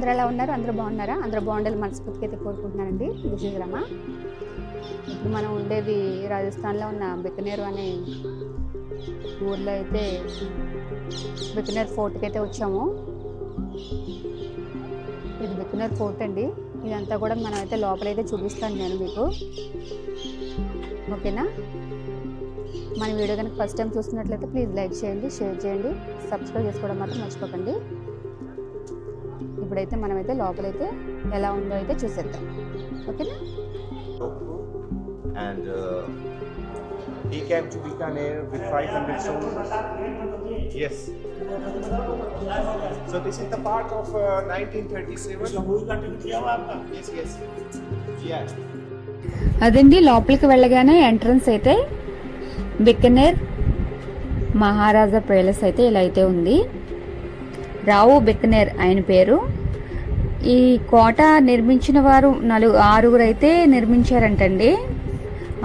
అందరూ ఎలా ఉన్నారు? అందరూ బాగున్నారా? అందరూ బాగుండాలి మనస్ఫూర్తిగా అయితే కోరుకుంటున్నానండి. This is Rama. ఇప్పుడు మనం ఉండేది రాజస్థాన్లో ఉన్న బికనేర్ అనే ఊర్లో అయితే బికనేర్ ఫోర్ట్కి అయితే వచ్చాము. ఇది బికనేర్ ఫోర్ట్ అండి. ఇదంతా కూడా మనం అయితే లోపలైతే చూపిస్తాను నేను మీకు, ఓకేనా? మన వీడియో కనుక ఫస్ట్ టైం చూస్తున్నట్లయితే ప్లీజ్ లైక్ చేయండి, షేర్ చేయండి, సబ్స్క్రైబ్ చేసుకోవడం మాత్రం మర్చిపోకండి. ఇప్పుడైతే మనమైతే లోపలైతే ఎలా ఉందో అయితే చూసేద్దాం, ఓకేనా? And he came to Bikaner with 500 soldiers. Yes. So this is the part of 1937. Yes, yes. Yeah. అదండి, లోపలికి వెళ్ళగానే ఎంట్రన్స్ అయితే బికనేర్ మహారాజా ప్యాలెస్ అయితే ఇలా అయితే ఉంది. రావు బికనేర్ ఆయన పేరు. ఈ కోట నిర్మించిన వారు ఆరుగురు అయితే నిర్మించారంటండి.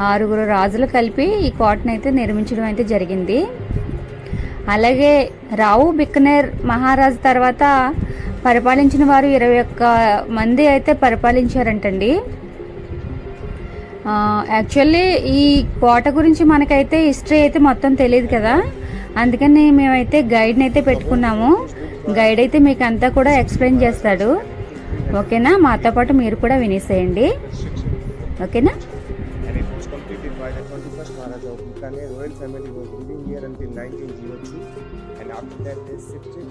6 రాజులు కలిపి ఈ కోటను అయితే నిర్మించడం అయితే జరిగింది. అలాగే రావు బికనేర్ మహారాజు తర్వాత పరిపాలించిన వారు 21 మంది అయితే పరిపాలించారంటండి. యాక్చువల్లీ ఈ కోట గురించి మనకైతే హిస్టరీ అయితే మొత్తం తెలియదు కదా, అందుకని మేమైతే గైడ్ని అయితే పెట్టుకున్నాము. గైడ్ అయితే మీకు అంతా కూడా ఎక్స్ప్లెయిన్ చేస్తాడు, ఓకేనా? మాతో పాటు మీరు కూడా వినేసేయండి, ఓకేనా? By the 21st Maharaja of Bikaner, royal family was living here until 1902, and after that they shifted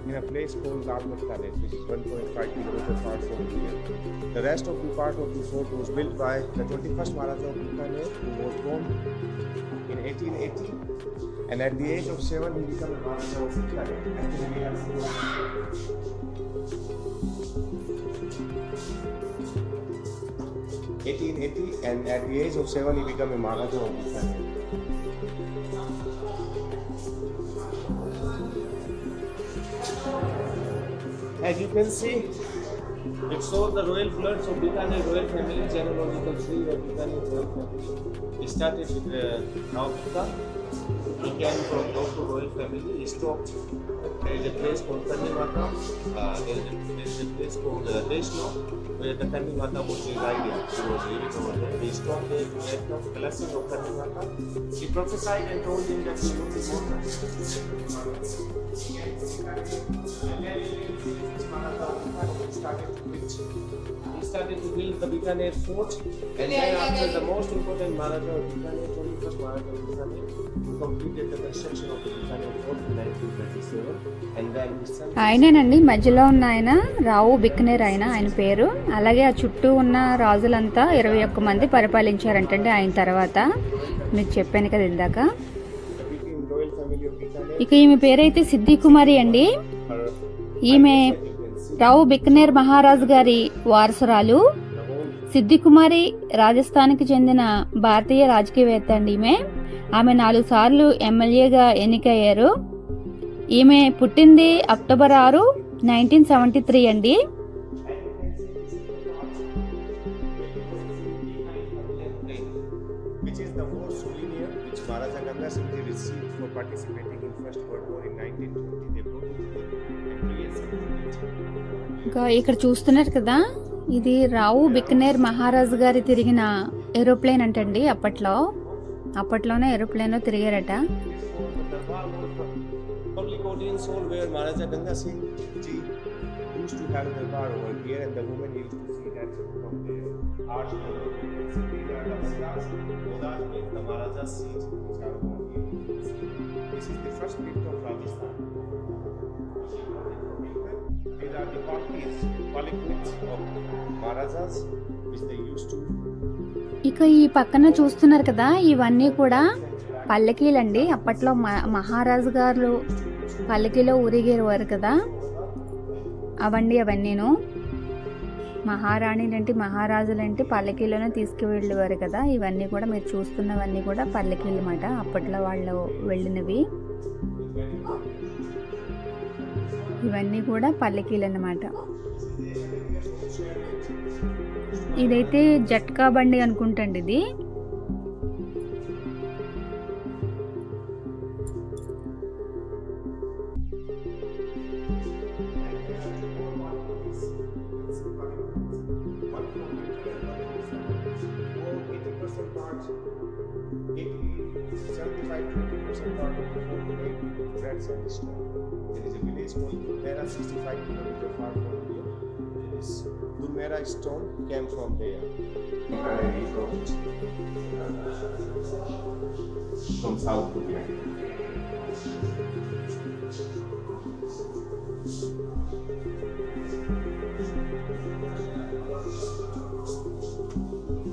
in a place called Narayan, which is 1.5 kilometers far from here. The rest of the part of the fort was built by the 21st Maharaja of Bikaner, who was born in 1880, and at the age of 7 he became a Maharaja of Bikaner. Actually, we have 1880, and at the age of 7 he became a Maharaja of Bikaner. As you can see, it shows the royal bloods of Bikaner royal family, genealogical tree of Bikaner royal family. It started with Naupika. He came from local royal family. He stopped. There is a place called Chandra Mahal. There is a place called Deshno, where the Chandra Mahal was residing. He was living over there. He stopped there to get the blessing of Chandra Mahal. He prophesied and told him that he would be born. He started to build the Bikaner fort, and then after the most important Maharaja of Bikaner, 21st Maharaja of Bikaner, he completed the construction of the Bikaner fort in 1937, and then his son. ఆయనేనండి మధ్యలో ఉన్న ఆయన రావు బికనేర్ ఆయన పేరు. అలాగే ఆ చుట్టూ ఉన్న రాజులంతా 21 మంది పరిపాలించారంటండి ఆయన తర్వాత. మీకు చెప్పాను కదా ఇందాక. ఇక ఈమె పేరైతే సిద్ధి కుమారి అండి. ఈమె రావు బికనేర్ మహారాజు గారి వారసురాలు. సిద్ధి కుమారి రాజస్థాన్కి చెందిన భారతీయ రాజకీయవేత్త అండి. ఆమె 4 సార్లు ఎమ్మెల్యేగా ఎన్నికయ్యారు. ఈమె పుట్టింది అక్టోబర్ 6, 1973 అండి. ఇంకా ఇక్కడ చూస్తున్నారు కదా, ఇది రావు బికనేర్ మహారాజు గారి తిరిగిన ఏరోప్లేన్ అంటండి. అప్పట్లోనే ఏరోప్లేన్ లో తిరిగారట. Public audience hall where Maharaja Ganga Singh ji used to have the bar over here, and the women used to see that from the arch. These are the stars. Those means the Maharaja's seat, which are over here. This is the first lift of Rajasthan. These are the palkis of Maharajas, which they used to. ఇక ఈ పక్కన చూస్తున్నారు కదా, ఇవన్నీ కూడా పల్లకీలండి. అప్పట్లో మహారాజు గారు పల్లకీలో ఊరేగేవారు కదా, అవన్నీను. మహారాణిలంటే మహారాజులంటే పల్లకీలోనే తీసుకువెళ్ళేవారు కదా. ఇవన్నీ కూడా మీరు చూస్తున్నవన్నీ కూడా పల్లకీలు అన్నమాట, అప్పట్లో వాళ్ళు వెళ్ళినవి. ఇవన్నీ కూడా పల్లకీలు అన్నమాట. ఇదైతే జట్కా బండి అనుకుంటండి ఇది. part, 75-20% part of the fort made with red sandstone. There is a village called Durmera, 65 kilometers far from here. This Durmera stone came from there. From South Korea.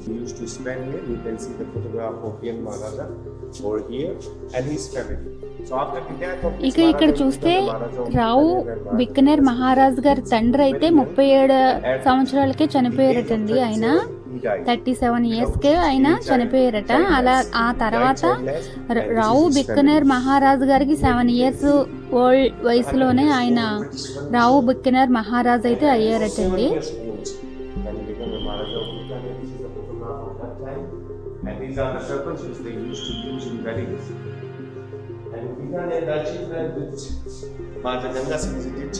We used to spend here. You can see the photograph of young Maharaja over here and his family. So after the death of this ఇక ఇక్కడ చూస్తే రావు బిక్కనర్ మహారాజ్ గారి తండ్రి అయితే 37 సంవత్సరాలకే చనిపోయారటండి. ఆయన 37 ఇయర్స్కే ఆయన చనిపోయారట. అలా ఆ తర్వాత రావు బిక్కనర్ మహారాజ్ గారికి 7 ఇయర్స్ ఓల్డ్ వయసులోనే ఆయన రావు బిక్కనర్ మహారాజ్ అయితే అయ్యారటండి. And these are the circles which they used to use in weddings. And Bikaner Rajasthan, which Mata Ganga visited,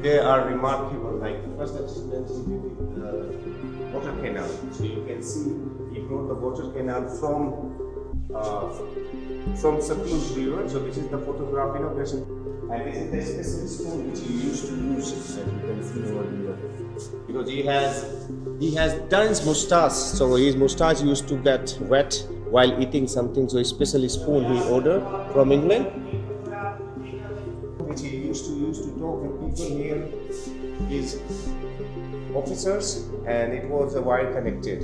they are remarkable. Like the first achievement he did the water canal. So you can see he brought the water canal from Satluj River. So this is the photograph inauguration. And this is the special spoon which he used to use, as you can see over here. Because he has done his moustache, so his moustache used to get wet while eating something. So a special spoon he ordered from England, which he used to use to talk with people here, his officers, and it was a wire connected.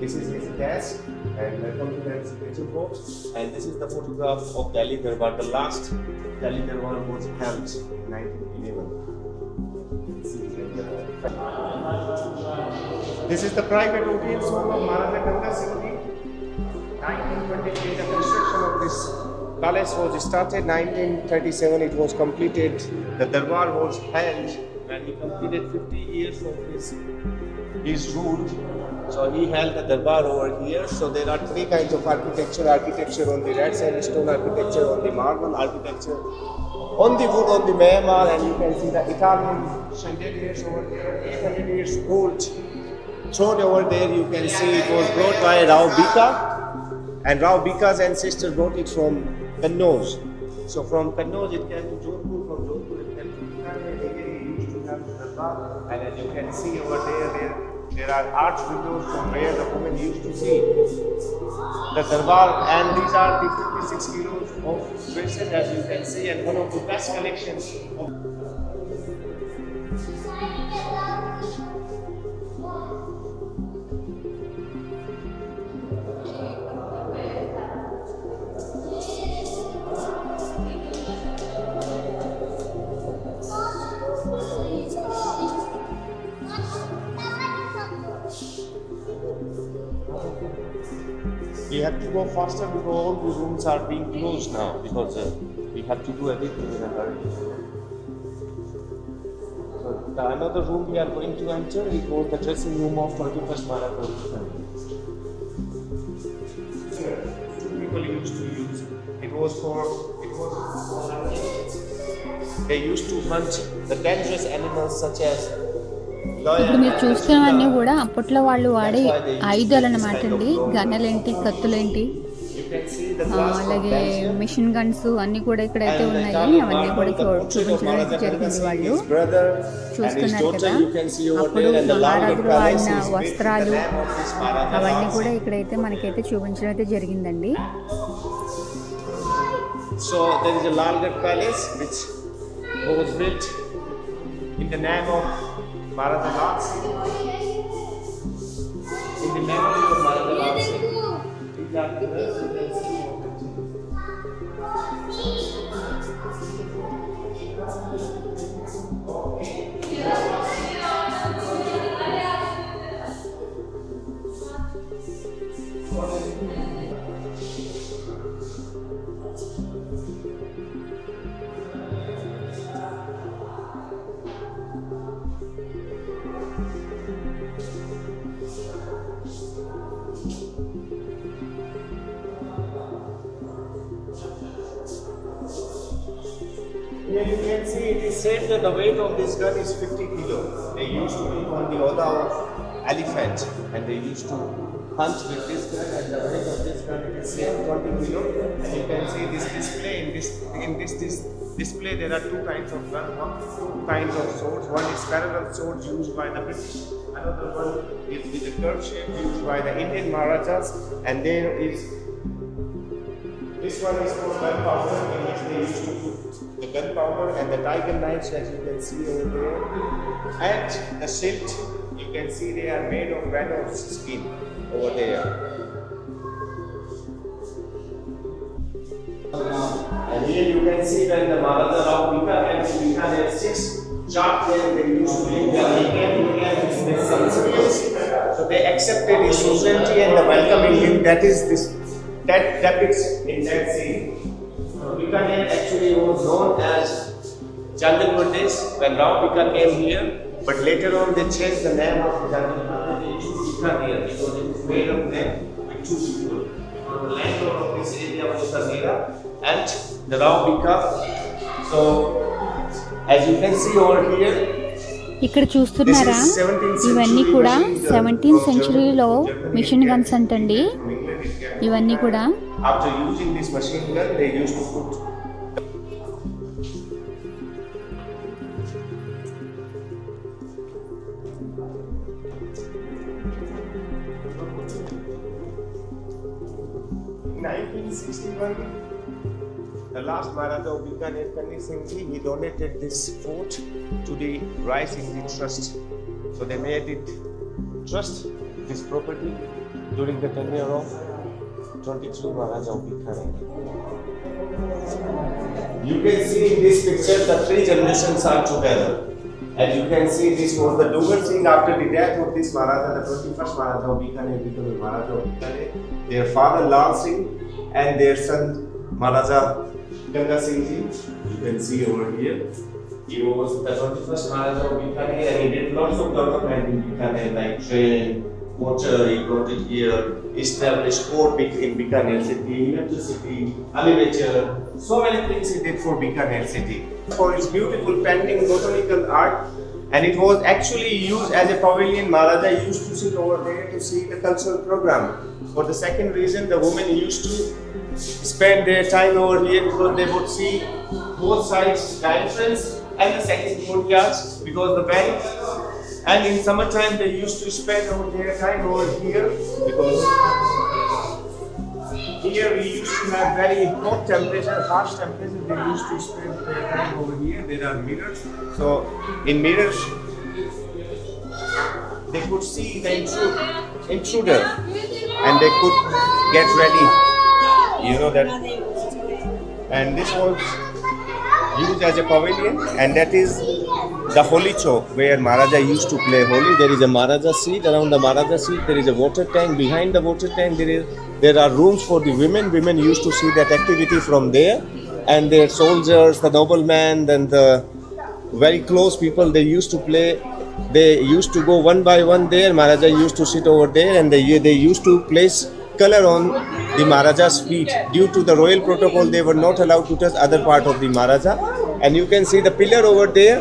This is his desk, and welcome to the signature box. And this is the photograph of Delhi Darbar. The last Delhi Darbar was held in 1911. This is the private audience hall of Maharaja Ganga Singh. 1923, the construction of this palace was started. 1937, it was completed. The Darbar was held when he completed 50 years of his rule. So he held the Darbar over here. So there are three kinds of architecture. Architecture on the red sandstone, architecture on the marble, architecture on the wood, on the Myanmar, and you can see the Italian chandeliers over there, 800 years old. Throne over there, you can see it was brought by Rao Bika, and Rao Bika's ancestor brought it from Kannauj. So from Kannauj it came to Jodhpur, from Jodhpur it came to Bikaner. Here he used to have the Darbar, and as you can see over there are arch windows from where the women used to see the Darbar, and these are the 56 kilos of dresses, as you can see, and one of the best collections of we have to go faster because all the rooms are being closed now because we have to do everything in a hurry. So the another room we are going to enter, it was the dressing room of 21st Maharaja. Two people used to use it. They used to hunt the dangerous animals such as ఇప్పుడు మీరు చూస్తున్నవన్నీ కూడా అప్పట్లో వాళ్ళు వాడే ఆయుధాలు అన్నమాట అండి. గన్నలేంటి, కత్తులేంటి, అలాగే మిషన్ గన్స్ అన్నీ కూడా ఇక్కడైతే ఉన్నాయి. అవన్నీ కూడా చూపించడం జరిగింది. వాళ్ళు చూస్తున్నారు కదా, అప్పుడు మహారాజులు వాడిన వస్త్రాలు అవన్నీ కూడా ఇక్కడైతే మనకైతే చూపించడం అయితే జరిగిందండి. So there is a Lalgarh Palace which was built in the name of Maharaja Lal Singh, in the memory of Maharaja Lal Singh. These are the residents of the Here you can see it is said that the weight of this gun is 50 kilo. They used to put on the oda of elephant and they used to hunt with this gun, and the weight of this gun it is same 20 kilo. And you can see this display. In this display there are two kinds of gun, two kinds of swords. One is parallel swords used by the British. Another one is with a curved shape used by the Indian Maharajas. And there is this one is for gunpowder, in which they used to put the gunpowder, and the tiger knives as you can see over there, and the shield. You can see they are made of rhino's skin over there. And here you can see when the Maharaja of Bikaner and Bikaner 6 charged them, they used to live there. He came here with some civilians. So they accepted his sovereignty and the welcoming him. That is this. That depicts in that scene. Bikaner actually was known as Jungle Mandir when Rao Bikaner came here, but later on they changed the name of Jungle Mandir to Bikaner because it was made of them with two people. Because the landlord of this area was Tanera and the Rao Bikaner. So, as you can see over here, ఇక్కడ చూస్తున్నారా ఇవన్నీ కూడా 17th సెంచరీలో machine guns అంటండి. ఇవన్నీ కూడా after using this machine gun they used to put in 1961 the last Maharaja of Bikaner Inside, he donated this fort to the Rising Trust. So they made it trust this property during the tenure of 23 Maharaja of Bikaner. You can see in this picture the three generations are together. As you can see, this was the Dugar Singh after the death of this Maharaja, the 21st Maharaja of Bikaner became the Maharaja of Bikaner. Their father Lal Singh and their son Maharaja Ganga Singh Ji. You can see over here. He was the 21st Maharaja of Bikaner and he did lots of development in Bikaner like train, water, he brought it here, established port in Bikaner city, electricity, elevator, so many things he did for Bikaner city. For his beautiful painting, botanical art, and it was actually used as a pavilion. Maharaja used to sit over there to see the cultural program. For the second reason, the women used to spend their time over here because they would see both sides, the entrance and the second courtyards, because the bank. And in summertime they used to spend their time over here because here we used to have very hot temperature, harsh temperature. They used to spend their time over here. There are mirrors. So in mirrors they could see the intruder and they could get ready. You know that. And this was used as a pavilion, and that is the Holi Chowk where Maharaja used to play Holi. There is a Maharaja seat. Around the Maharaja seat there is a water tank. Behind the water tank there are rooms for the women. Women used to see that activity from there, and their soldiers, the noblemen, then the very close people, they used to play. They used to go one by one there. Maharaja used to sit over there, and they used to place color on the Maharaja's feet. Due to the royal protocol, they were not allowed to touch other part of the Maharaja. And you can see the pillar over there.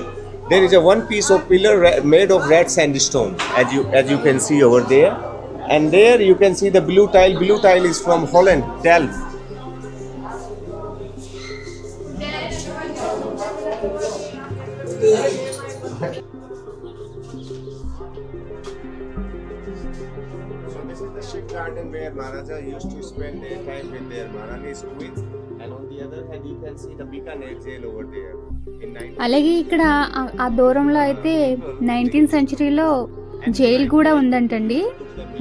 There is a one piece of pillar made of red sandstone, as you can see over there. And there you can see the blue tile. Blue tile is from Holland, Delft. So this is the ship garden where Maharaja used to spend their time with their Maharani's queens. And on the other hand, you can see the Bikaner jail over there. అలాగే ఇక్కడ ఆ దూరంలో అయితే 19th సెంచరీలో jail కూడా ఉందంటండి.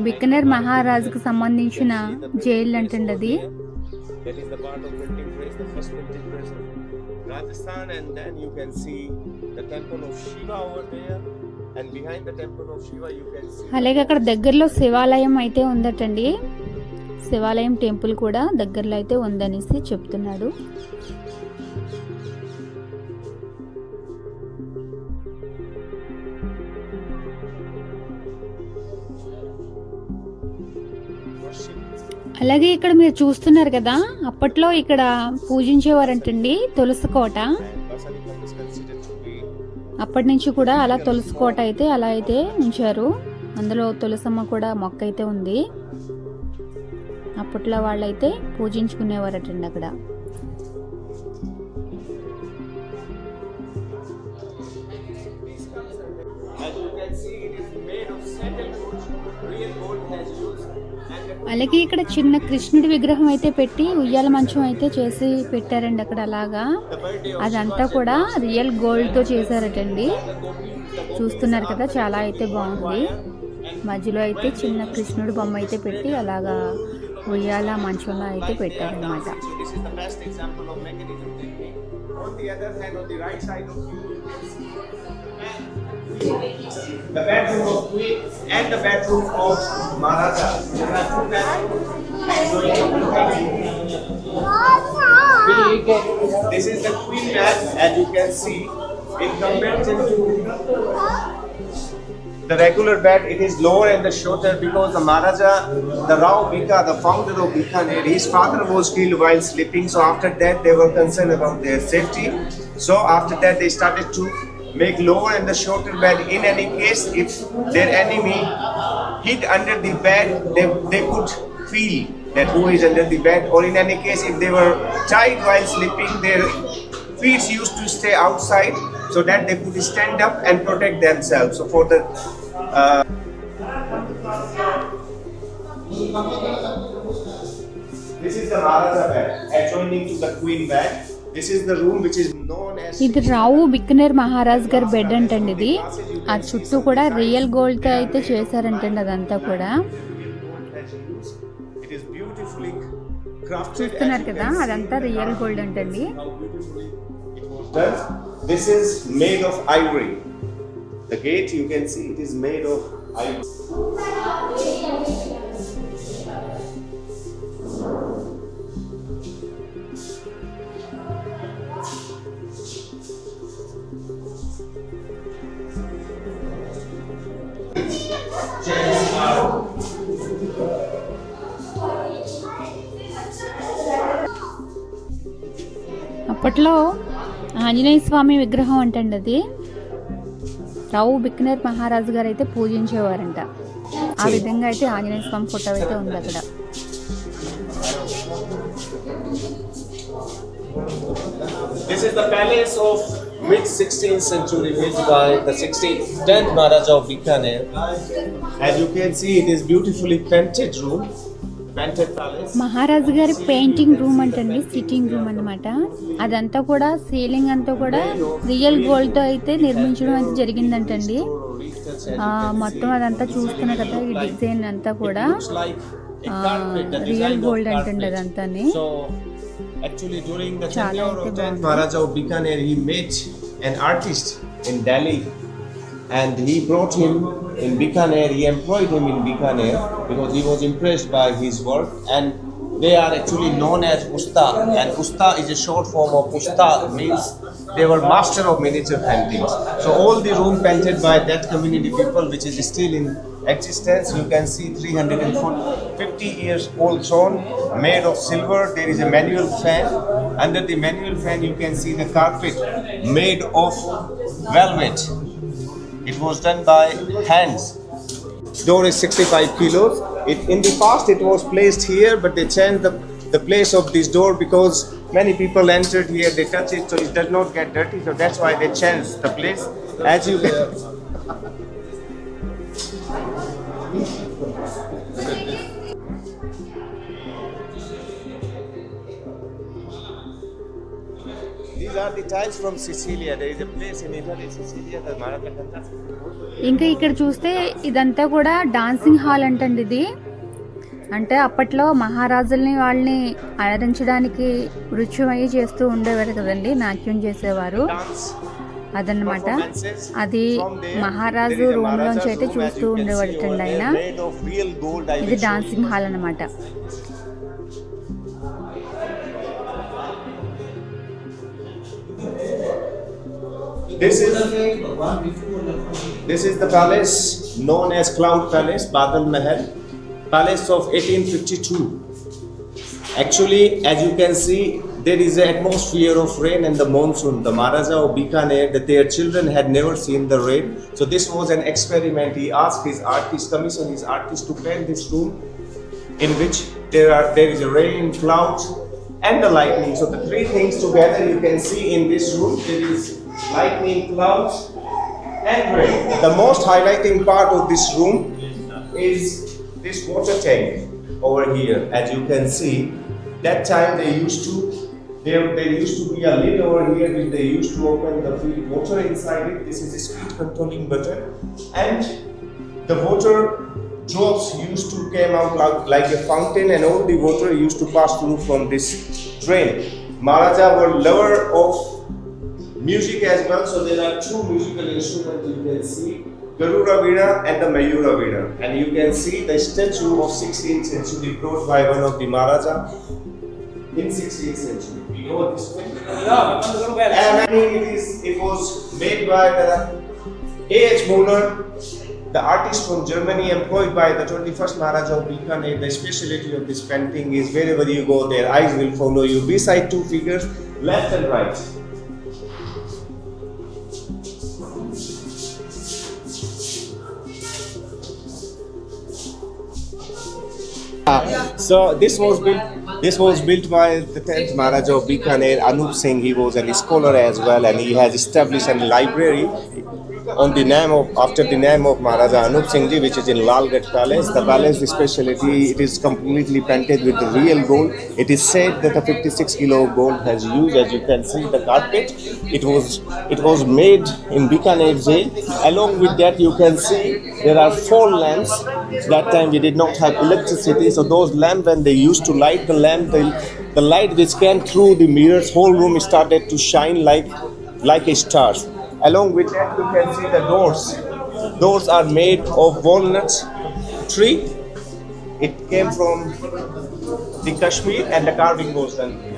బికనర్ మహారాజుకు సంబంధించిన jail అంటండి అది. That is the part of printing press, the first printing press of Rajasthan, and then you can see the temple of Shiva over there, and behind the temple of Shiva you can see. అలాగే అక్కడ దగ్గరలో శివాలయం అయితే ఉందటండి. శివాలయం temple కూడా దగ్గరలో అయితే ఉందనేసి చెప్తున్నాడు. అలాగే ఇక్కడ మీరు చూస్తున్నారు కదా, అప్పట్లో ఇక్కడ పూజించేవారంటండి తులసి కోట. అప్పటి నుంచి కూడా అలా తులసి కోట అయితే అలా అయితే ఉంచారు. అందులో తులసమ్మ కూడా మొక్క అయితే ఉంది. అప్పట్లో వాళ్ళైతే పూజించుకునేవారటండి అక్కడ. అలాగే ఇక్కడ చిన్న కృష్ణుడి విగ్రహం అయితే పెట్టి ఉయ్యాల మంచం అయితే చేసి పెట్టారండి అక్కడ. అలాగా అదంతా కూడా రియల్ గోల్డ్తో చేశారటండి. చూస్తున్నారు కదా, చాలా అయితే బాగుంది. మధ్యలో అయితే చిన్న కృష్ణుడి బొమ్మ అయితే పెట్టి అలాగా ఉయ్యాల మంచంలో అయితే పెట్టారనమాట. The bedroom of Queen and the bedroom of Maharaja. This is the Queen bed, as you can see. In comparison to the regular bed, it is lower and the shorter because the Maharaja, the Rao Bika, the founder of Bikaner, his father was killed while sleeping. So after that, they were concerned about their safety. So after that, they started to make lower and the shorter bed. In any case, if their enemy hid under the bed, they could feel that who is under the bed. Or in any case, if they were tied while sleeping, their feet used to stay outside so that they could stand up and protect themselves. So for the this is the Maharaja bed adjoining to the Queen bed. This is the room which is known as. ఇది రావు బికనర్ మహారాజ్ గారి bed అంటండి. ఇది ఆ చుట్టూ కూడా real gold తో అయితే చేశారంటండి. అదంతా కూడా చూస్తున్నారు కదా, అదంతా రియల్ గోల్డ్ అంటండి. This is made of ivory. The gate you can see it is made of ivory. అప్పట్లో ఆంజనేయ స్వామి విగ్రహం అంటండి. అది రావు బికనర్ మహారాజు గారు అయితే పూజించేవారంట. ఆ విధంగా అయితే ఆంజనేయ స్వామి ఫోటో అయితే ఉంది అక్కడ. This is the palace of mid-16th century built by the 10th Maharaja of Bikaner. As you can see, it is beautifully painted room. మహారాజు గారి పెయింటింగ్ రూమ్ అంటండి, సిట్టింగ్ రూమ్ అన్నమాట. అదంతా కూడా సీలింగ్ అంతా కూడా రియల్ గోల్డ్ తో అయితే నిర్మించడం అయితే జరిగిందంటండి. మొత్తం అదంతా చూస్తున్నా కదా, ఈ డిజైన్ అంతా కూడా రియల్ గోల్డ్ అంటండి అదంతా. Actually, during the tenure of 10th Maharaja of Bikaner, he met an artist in Delhi, and he brought him in Bikaner. He employed him in Bikaner because he was impressed by his work, and they are actually known as Usta. And Usta is a short form of Usta, means they were master of miniature paintings. So all the room painted by that community people, which is still in existence. You can see 350 years old throne made of silver. There is a manual fan. Under the manual fan you can see the carpet made of velvet. It was done by hands. Door is 65 kilos. In the past it was placed here, but they changed the place of this door because many people entered here, they touch it, so it does not get dirty. So that's why they changed the place. As you can These are the tiles from Sicilia. There is a place in Italy, Sicilia, the Maracana. ఇంకా ఇక్కడ చూస్తే ఇదంతా కూడా dancing hall అంటండి. ఇది అంటే అప్పట్లో మహారాజుల్ని వాళ్ళని అలరించడానికి నృత్యం అయ్యి చేస్తూ ఉండేవారు కదండి, నాట్యం చేసేవారు. అదన్నమాట. అది మహారాజు రూమ్ లోంచి అయితే చూస్తూ ఉండేవాడటండి ఆయన. ఇది డాన్సింగ్ హాల్ అన్నమాట. This is the palace known as Cloud Palace, Badal Mahal, palace of 1852. Actually, as you can see, there is an atmosphere of rain and the monsoon. The Maharaja of Bikaner, that their children had never seen the rain. So this was an experiment. He asked his artist, commissioned his artist to paint this room in which there is a rain, clouds, and the lightning. So the three things together you can see in this room. There is lightning, clouds, and rain. The most highlighting part of this room is this water tank over here. As you can see, that time there used to be a lid over here which they used to open the field water inside it. This is a speed controlling button, and the water drops used to come out like a fountain, and all the water used to pass through from this drain. Maharaja were lover of music as well, so there are two musical instruments you can see, Garuda Veena and the Mayura Veena. And you can see the statue of 16th century brought by one of the Maharaja in 16th century. You know what this one? And it was made by the A.H. Muller, the artist from Germany employed by the 21st Maharaja of Bikaner. The speciality of this painting is wherever you go, their eyes will follow you. Beside two figures, left and right. So this was built by the 10th Maharaja of Bikaner, Anup Singh. He was a scholar as well, and he has established a library after the name of Maharaja Anup Singh Ji, which is in Lalgarh Palace. The palace, the speciality, it is completely painted with the real gold. It is said that a 56 kilo of gold has used. As you can see, the carpet, it was made in Bikaner jail. Along with that, you can see there are 4 lamps. That time we did not have electricity, so those lamps, when they used to light the lamp, the light which came through the mirrors, whole room started to shine like a stars. Along with that, you can see the doors. Doors are made of walnut tree. It came from the Kashmir, and the carving was done here.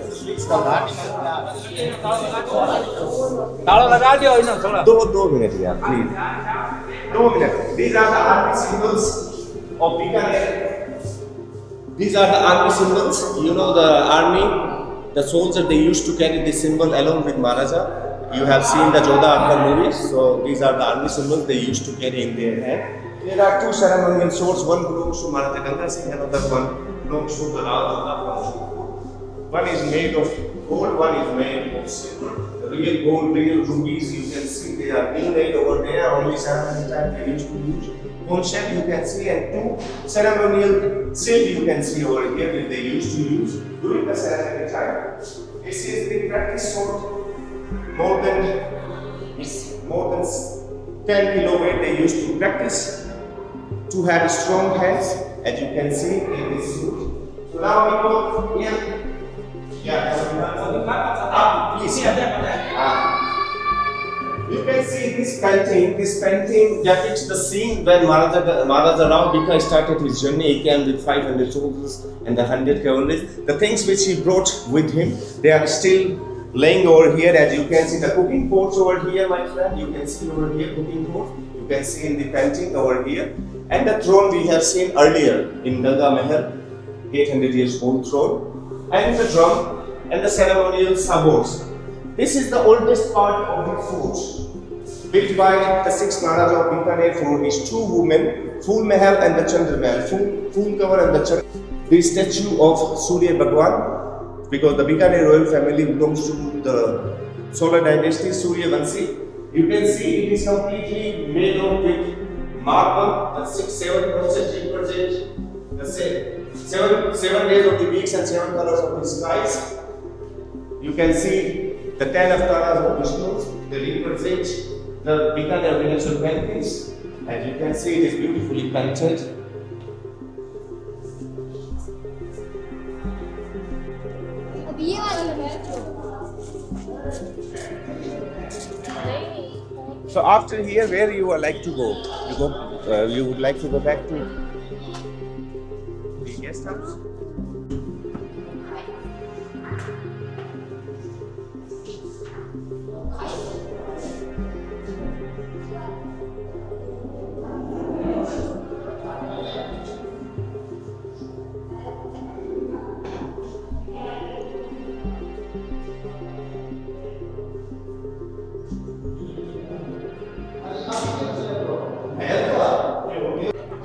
दो minute यार please 2 minutes. These are the army symbols of Bikaner. These are the army symbols. You know the army, the soldiers, they used to carry this symbol along with Maharaja. You have seen the Jodha Akbar movies. So these are the army symbols they used to carry in their hand. There are 2 ceremonial swords. One belongs to Maharaja Ganga Singh, another one belongs to the Ratan. One is made of gold, one is made of silver. The real gold, real rubies, you can see they are inlaid over there. Only ceremony time they used to use. One shell you can see, and 2 ceremonial silk you can see over here which they used to use during the ceremony time. This is the practice sword. More than 10 kilo weight they used to practice to have strong hands, as you can see in this suit. So now we go here. Please. You can see this painting depicts the scene when Maharaja Rao Bika started his journey. He came with 500 soldiers and the 100 cavalry. The things which he brought with him, they are still laying over here. As you can see the cooking pots over here, my friend. You can see over here cooking pot. You can see in the painting over here. And the throne we have seen earlier in Ganga Mahal, 800 years old throne. And the drum and the ceremonial sabots. This is the oldest part of the fort, built by the 6th Maharaja of Bikaner for his 2 women, Phool Mahal and the Chandra Mahal. Phool cover and the Chandra. The statue of Surya Bhagwan, because the Bikaner royal family belongs to the solar dynasty, Surya Vansi. You can see it is completely made of with marble, the 7% represent the 7 days of the weeks and 7 colors of the skies. You can see the 10 avatars of Vishnu. They represent the Bikaner Renaissance paintings. As you can see, it is beautifully painted. So after here, where you would like to go? You would like to go back to the guest house?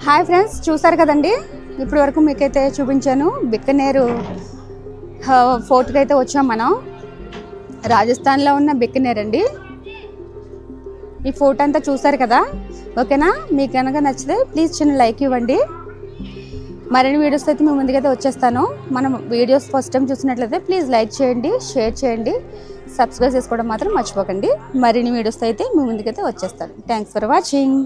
Hi friends, చూసారు కదండి ఇప్పటి వరకు మీకైతే చూపించాను బికనేరు ఫోర్ట్కి అయితే వచ్చాం మనం. రాజస్థాన్లో ఉన్న బికనేర్ అండి. ఈ ఫోర్ట్ అంతా చూసారు కదా, ఓకేనా? మీకు కనుక నచ్చితే ప్లీజ్ చిన్న లైక్ ఇవ్వండి. మరిన్ని వీడియోస్ అయితే మీ ముందుకైతే వచ్చేస్తాను. మనం వీడియోస్ ఫస్ట్ టైం చూసినట్లయితే ప్లీజ్ లైక్ చేయండి, షేర్ చేయండి, సబ్స్క్రైబ్ చేసుకోవడం మాత్రం మర్చిపోకండి. మరిన్ని వీడియోస్ అయితే మీ ముందుకైతే వచ్చేస్తాను. Thanks for watching.